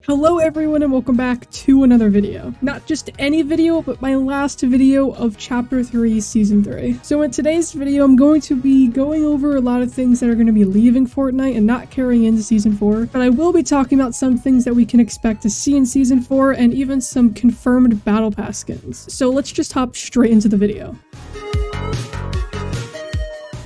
Hello everyone and welcome back to another video. Not just any video, but my last video of Chapter 3 Season 3. So in today's video, I'm going to be going over a lot of things that are going to be leaving Fortnite and not carrying into Season 4, but I will be talking about some things that we can expect to see in Season 4 and even some confirmed Battle Pass skins. So let's just hop straight into the video.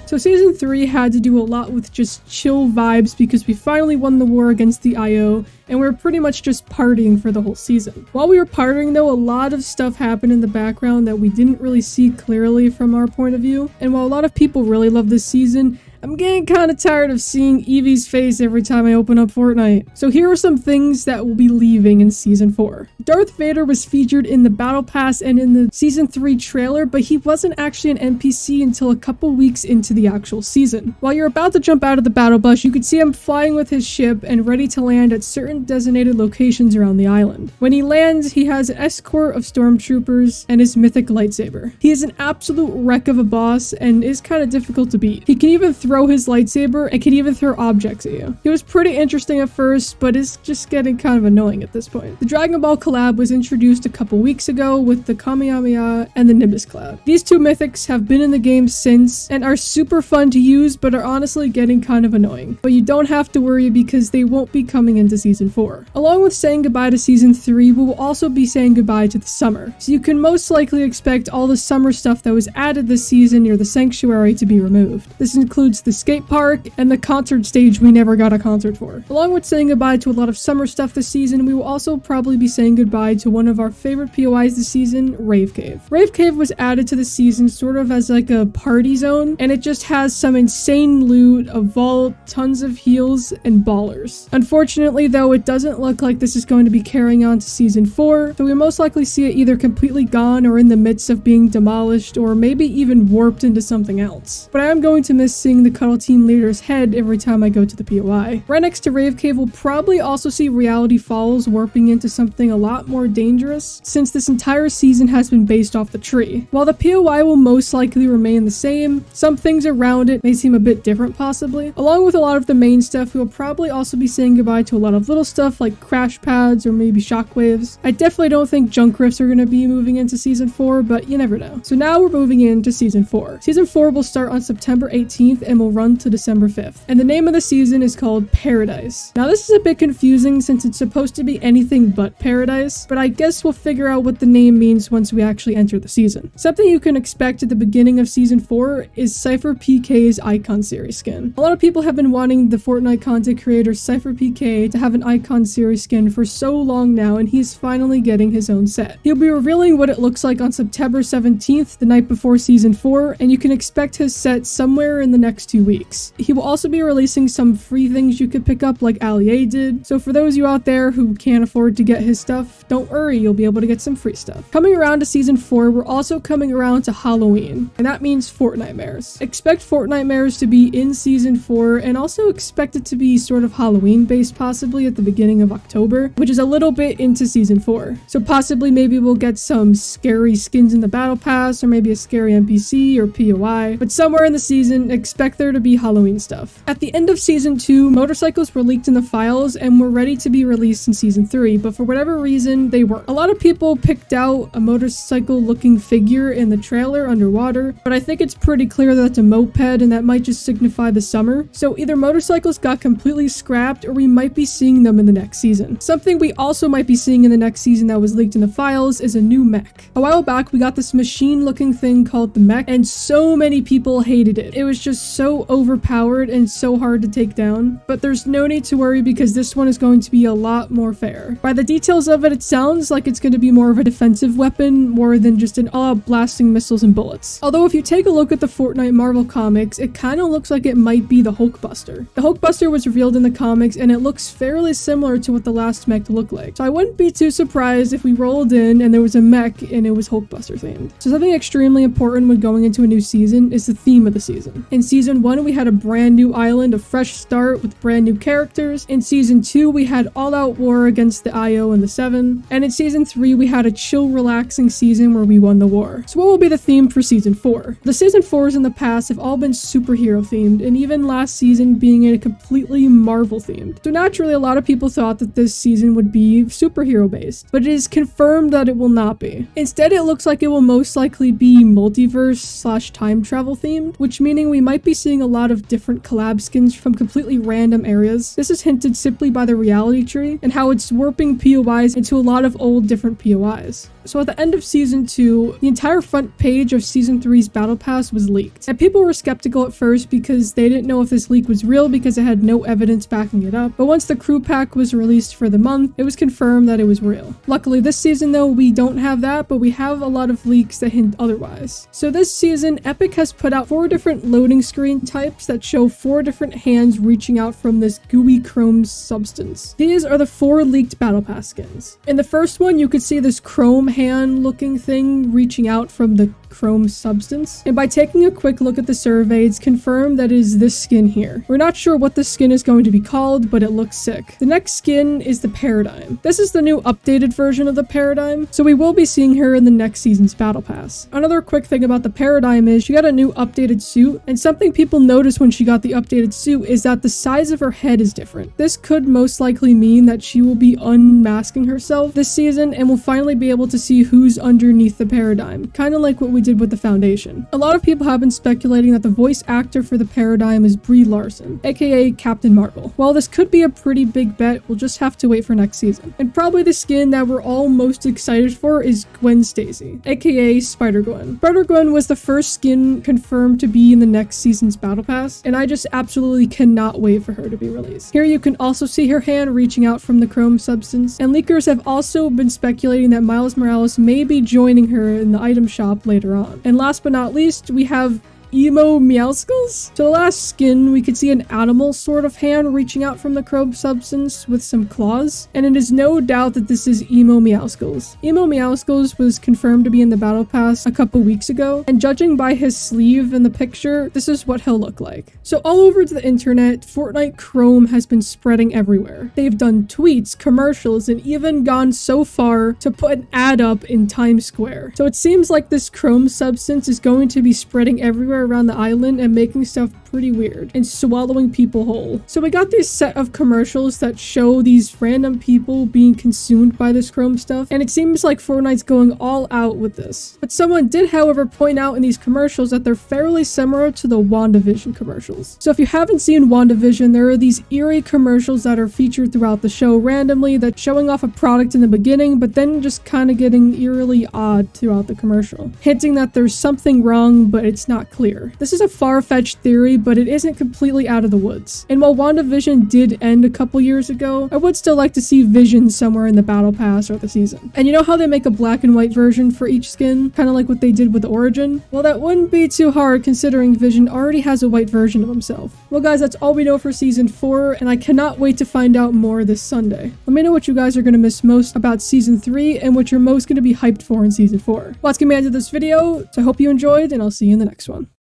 So Season 3 had to do a lot with just chill vibes because we finally won the war against the IO, and we were pretty much just partying for the whole season. While we were partying though, a lot of stuff happened in the background that we didn't really see clearly from our point of view, and while a lot of people really love this season, I'm getting kind of tired of seeing Evie's face every time I open up Fortnite. So here are some things that will be leaving in Season 4. Darth Vader was featured in the Battle Pass and in the Season 3 trailer, but he wasn't actually an NPC until a couple weeks into the actual season. While you're about to jump out of the battle bus, you can see him flying with his ship and ready to land at certain designated locations around the island. When he lands, he has an escort of stormtroopers and his mythic lightsaber. He is an absolute wreck of a boss and is kind of difficult to beat. He can even throw his lightsaber and can even throw objects at you. He was pretty interesting at first, but is just getting kind of annoying at this point. The Dragon Ball collab was introduced a couple weeks ago with the Kamehameha and the Nimbus collab. These two mythics have been in the game since and are super fun to use, but are honestly getting kind of annoying. But you don't have to worry because they won't be coming into Season 4. Along with saying goodbye to Season 3, we will also be saying goodbye to the summer. So you can most likely expect all the summer stuff that was added this season near the Sanctuary to be removed. This includes the skate park and the concert stage we never got a concert for. Along with saying goodbye to a lot of summer stuff this season, we will also probably be saying goodbye to one of our favorite POIs this season, Rave Cave. Rave Cave was added to the season sort of as like a party zone, and it just has some insane loot, a vault, tons of heals, and ballers. Unfortunately though, it doesn't look like this is going to be carrying on to Season 4, so we most likely see it either completely gone or in the midst of being demolished or maybe even warped into something else. But I am going to miss seeing the Cuddle Team leader's head every time I go to the POI. Right next to Rave Cave, we'll probably also see Reality Falls warping into something a lot more dangerous, since this entire season has been based off the tree. While the POI will most likely remain the same, some things around it may seem a bit different possibly. Along with a lot of the main stuff, we will probably also be saying goodbye to a lot of little stuff like crash pads or maybe shockwaves. I definitely don't think junk rifts are going to be moving into Season 4, but you never know. So now we're moving into Season 4. Season 4 will start on September 18th and will run to December 5th. And the name of the season is called Paradise. Now this is a bit confusing since it's supposed to be anything but paradise, but I guess we'll figure out what the name means once we actually enter the season. Something you can expect at the beginning of Season 4 is Cypher PK's Icon Series skin. A lot of people have been wanting the Fortnite content creator Cypher PK to have an Icon Series skin for so long now, and he's finally getting his own set. He'll be revealing what it looks like on September 17th, the night before Season 4, and you can expect his set somewhere in the next 2 weeks. He will also be releasing some free things you could pick up like 𝙏𝙖𝙜𝙨 did, so for those of you out there who can't afford to get his stuff, don't worry, you'll be able to get some free stuff. Coming around to Season 4, we're also coming around to Halloween, and that means Fortnitemares. Expect Fortnitemares to be in Season 4, and also expect it to be sort of Halloween based possibly at the beginning of October, which is a little bit into Season 4. So possibly maybe we'll get some scary skins in the Battle Pass, or maybe a scary NPC or POI, but somewhere in the season, expect there to be Halloween stuff. At the end of Season 2, motorcycles were leaked in the files and were ready to be released in Season 3, but for whatever reason, they weren't. A lot of people picked out a motorcycle looking figure in the trailer underwater, but I think it's pretty clear that that's a moped and that might just signify the summer. So either motorcycles got completely scrapped or we might be seeing them in the next season. Something we also might be seeing in the next season that was leaked in the files is a new mech. A while back, we got this machine looking thing called the mech, and so many people hated it. It was just so overpowered and so hard to take down, but there's no need to worry because this one is going to be a lot more fair. By the details of it, it sounds like it's going to be more of a defensive weapon more than just an all-out blasting missiles and bullets. Although if you take a look at the Fortnite Marvel comics, it kind of looks like it might be the Hulkbuster. The Hulkbuster was revealed in the comics and it looks fairly similar to what the last mech looked like. So I wouldn't be too surprised if we rolled in and there was a mech and it was Hulkbuster themed. So something extremely important when going into a new season is the theme of the season. In Season Season 1, we had a brand new island, a fresh start with brand new characters. In Season 2, we had all-out war against the IO and the Seven. And in Season 3, we had a chill, relaxing season where we won the war. So what will be the theme for Season 4? The Season 4s in the past have all been superhero themed, and even last season being a completely Marvel themed. So naturally, a lot of people thought that this season would be superhero based, but it is confirmed that it will not be. Instead, it looks like it will most likely be multiverse / time travel themed, which meaning we might be seeing a lot of different collab skins from completely random areas. This is hinted simply by the reality tree and how it's warping POIs into a lot of old different POIs. So at the end of Season 2, the entire front page of Season 3's Battle Pass was leaked. And people were skeptical at first because they didn't know if this leak was real because it had no evidence backing it up. But once the crew pack was released for the month, it was confirmed that it was real. Luckily this season though, we don't have that, but we have a lot of leaks that hint otherwise. So this season, Epic has put out 4 different loading screen types that show 4 different hands reaching out from this gooey chrome substance. These are the 4 leaked Battle Pass skins. In the first one, you could see this chrome hand looking thing reaching out from the chrome substance, and by taking a quick look at the survey, it's confirmed that it is this skin here. We're not sure what this skin is going to be called, but it looks sick. The next skin is the Paradigm. This is the new updated version of the Paradigm, so we will be seeing her in the next season's Battle Pass. Another quick thing about the Paradigm is she got a new updated suit, and something people noticed when she got the updated suit is that the size of her head is different. This could most likely mean that she will be unmasking herself this season, and we'll finally be able to see who's underneath the Paradigm, kind of like what we did with the Foundation. A lot of people have been speculating that the voice actor for the Paradigm is Brie Larson, aka Captain Marvel. While this could be a pretty big bet, we'll just have to wait for next season. And probably the skin that we're all most excited for is Gwen Stacy, aka Spider-Gwen. Spider-Gwen was the first skin confirmed to be in the next season's Battle Pass, and I just absolutely cannot wait for her to be released. Here you can also see her hand reaching out from the chrome substance, and leakers have also been speculating that Miles Morales may be joining her in the item shop later on. And last but not least, we have 𝙏𝙬𝙜𝙨. So the last skin, we could see an animal sort of hand reaching out from the chrome substance with some claws, and it is no doubt that this is 𝙏𝙬𝙜𝙨. 𝙏𝙬𝙜𝙨 was confirmed to be in the Battle Pass a couple weeks ago, and judging by his sleeve in the picture, this is what he'll look like. So all over the internet, Fortnite Chrome has been spreading everywhere. They've done tweets, commercials, and even gone so far to put an ad up in Times Square. So it seems like this chrome substance is going to be spreading everywhere around the island and making stuff pretty weird and swallowing people whole. So we got this set of commercials that show these random people being consumed by this chrome stuff, and it seems like Fortnite's going all out with this. But someone did, however, point out in these commercials that they're fairly similar to the WandaVision commercials. So if you haven't seen WandaVision, there are these eerie commercials that are featured throughout the show randomly that's showing off a product in the beginning, but then just kind of getting eerily odd throughout the commercial, hinting that there's something wrong, but it's not clear. This is a far-fetched theory, but it isn't completely out of the woods. And while WandaVision did end a couple years ago, I would still like to see Vision somewhere in the Battle Pass or the season. And you know how they make a black and white version for each skin? Kind of like what they did with Origin? Well, that wouldn't be too hard considering Vision already has a white version of himself. Well guys, that's all we know for Season 4, and I cannot wait to find out more this Sunday. Let me know what you guys are going to miss most about Season 3 and what you're most going to be hyped for in Season 4. Well, that's going to be the end of this video, so I hope you enjoyed, and I'll see you in the next one.